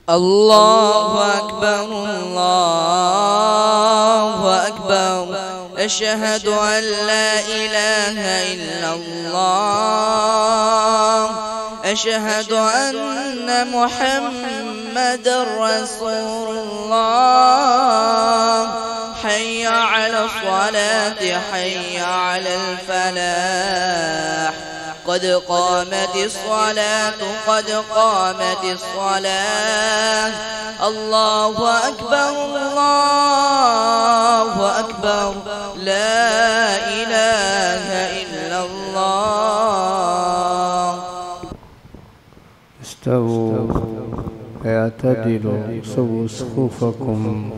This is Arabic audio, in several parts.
الله أكبر الله أكبر. أشهد أن لا إله إلا الله. أشهد أن محمدا رسول الله. حي على الصلاة حي على الفلاح. قد قامت الصلاة قد قامت الصلاة. الله أكبر الله أكبر. لا إله إلا الله. استووا اعتدلوا سووا صفوفكم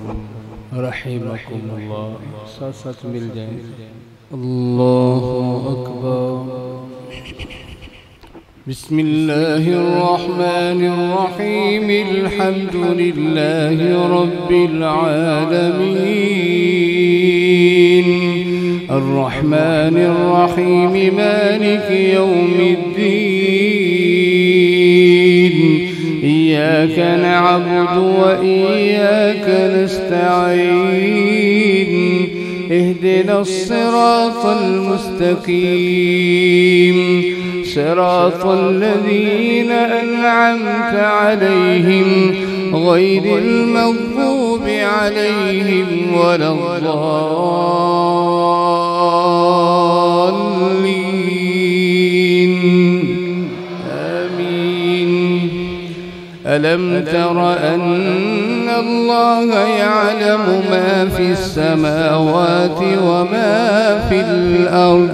رحمكم الله. صاصة بالجنة. الله أكبر. بسم الله الرحمن الرحيم. الحمد لله رب العالمين الرحمن الرحيم مالك يوم الدين. إياك نعبد وإياك نستعين. اهدنا الصراط المستقيم صراط الذين أنعمت عليهم غير المغضوب عليهم ولا الضالين. آمين. ألم تر أن الله يعلم ما في السماوات وما في الأرض؟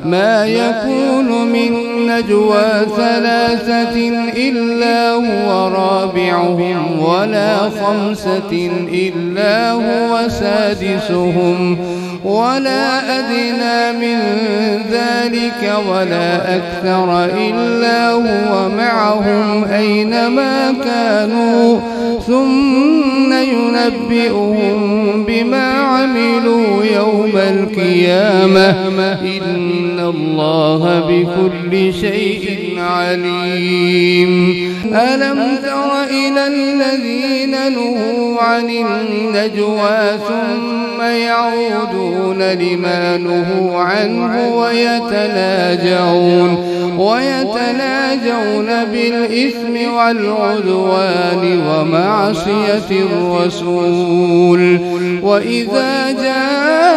ما يكون من نجوى ثلاثة إلا هو رابعهم ولا خمسة إلا هو سادسهم ولا أدنى من ذلك ولا أكثر إلا هو معهم أينما كانوا ثم ينبئهم بما عملوا يوم القيامة. إن الله بكل شيء عليم. ألم تر إلى الذين نهوا عن النجوى ثم يعودون لما نهوا عنه ويتناجون بالإثم والعدوان ومعصية الرسول. وإذا جاءوك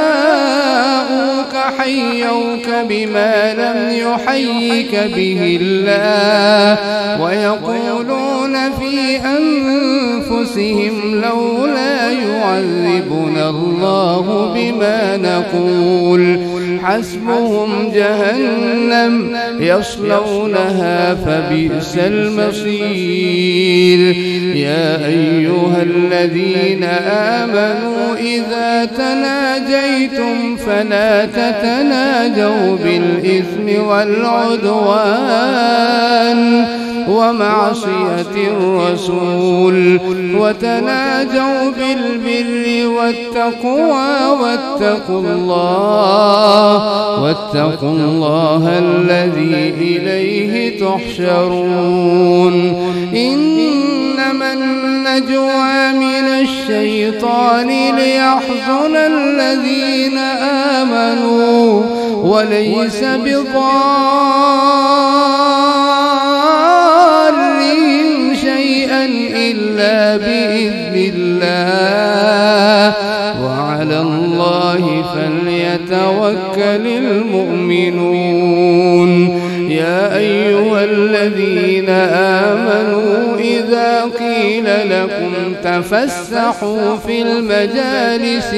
حيوك بما لم يحيك به الله ويقولون في أنفسهم لولا يعذبنا الله بما نقول. حسبهم جهنم يصلونها فبئس المصير. يا أيها الذين آمنوا إذا تناجيتم فلا تتناجوا بالإثم والعدوان ومعصية الرسول وتناجوا بالبر والتقوى واتقوا الله الذي إليه تحشرون. إنما النجوى من الشيطان ليحزن الذين آمنوا وليس بضارهم شيئا إلا بإذن الله وعلى الله فليتوكل المؤمنون. يا أيها الذين آمنوا إذا قيل لكم تفسحوا في المجالس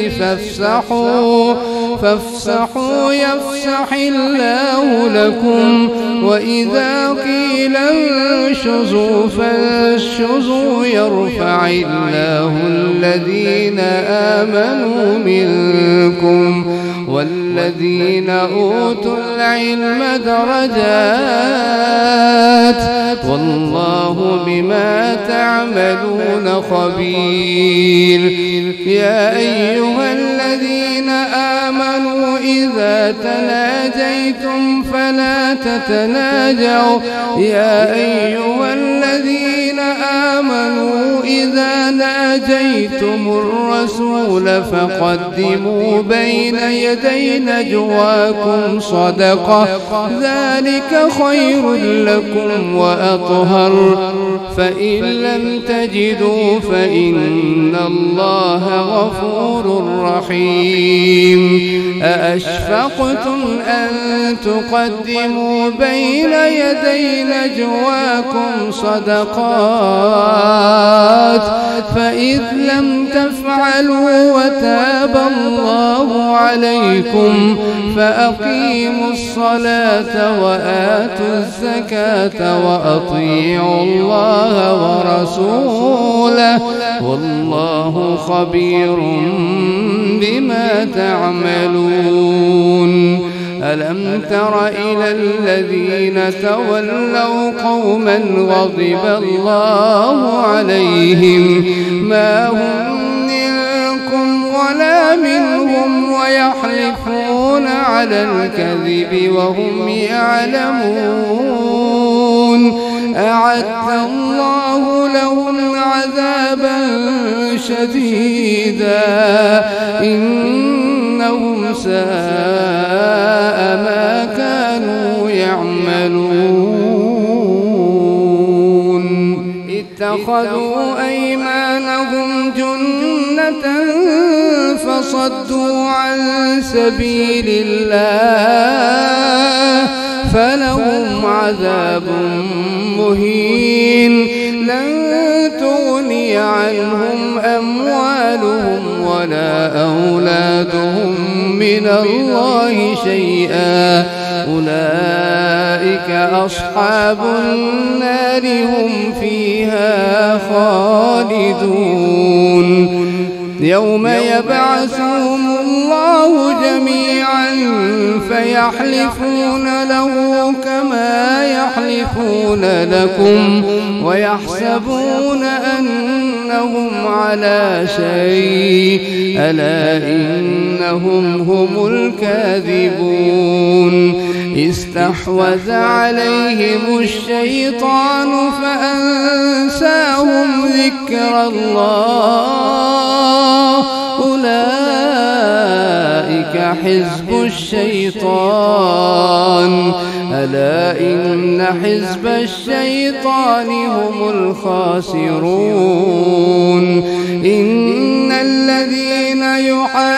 فافسحوا يفسح الله لكم. وإذا قيل انشزوا فانشزوا يرفع الله الذين آمنوا منكم والذين أوتوا العلم درجات والله بما تعملون خبير. يا أيها الذين آمنوا إذا تناجيتم فلا تتناجوا. يا أيها الذين آمنوا إذا ناجيتم الرسول فقدموا بين يدي نجواكم صدقة ذلك خير لكم وأطهر فإن لم تجدوا فإن الله غفور رحيم أأشفقتم أن تقدموا بين يدي نجواكم صدقات فإذ لم تفعلوا وتاب الله عليكم فأقيموا الصلاة وآتوا الزكاة وأطيعوا الله ورسوله والله خبير بما تعملون ألم تر إلى الذين تولوا قوما غضب الله عليهم ما هم منكم ولا منهم ويحلفون على الكذب وهم يعلمون أعد الله لهم عذابا شديدا إنهم ساء ما كانوا يعملون اتخذوا أيمانهم جنة فصدوا عن سبيل الله فلهم عذاب مهين لن تغني عنهم أموالهم ولا أولادهم من الله شيئا أولئك أصحاب النار هم فيها خالدون يوم يبعثهم الله جميعا فيحلفون له كما يحلفون لكم ويحسبون أنهم على شيء ألا إنهم هم الكاذبون استحوذ عليهم الشيطان فأنساهم ذكر الله أولئك حزب الشيطان ألا إن حزب الشيطان هم الخاسرون إن الذين يحادون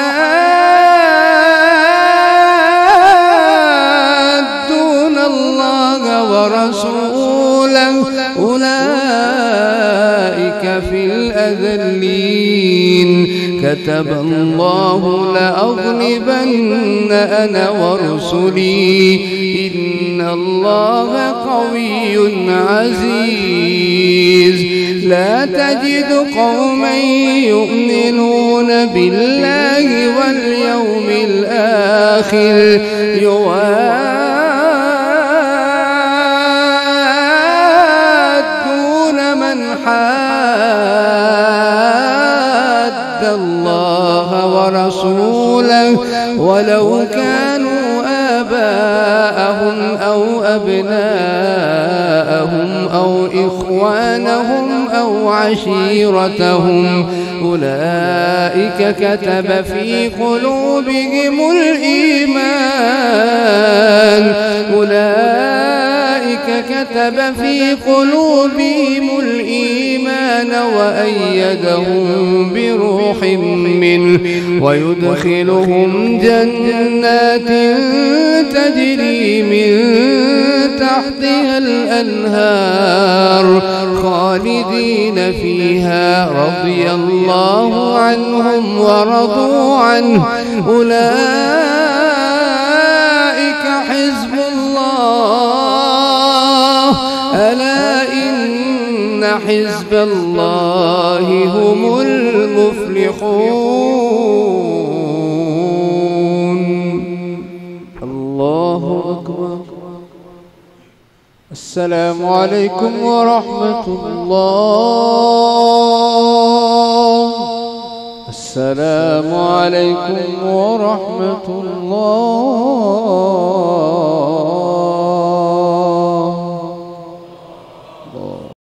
الله ورسوله أولئك في الأذلين كتب الله لأغلبن أنا ورسلي إن الله قوي عزيز لا تجد قوما يؤمنون بالله واليوم الآخر يوادون من حاد الله ورسوله ولو كانوا آباءهم أو أبناءهم أو إخوانهم أو عشيرتهم أولئك كتب في قلوبهم الإيمان وأيدهم بروح منه ويدخلهم جنات تجري من تحتها الأنهار خالدين فيها رضي الله عنهم ورضوا عنه أولئك حزب الله ألا إن حزب الله هم المفلحون الله أكبر السلام عليكم ورحمة الله السلام عليكم ورحمة الله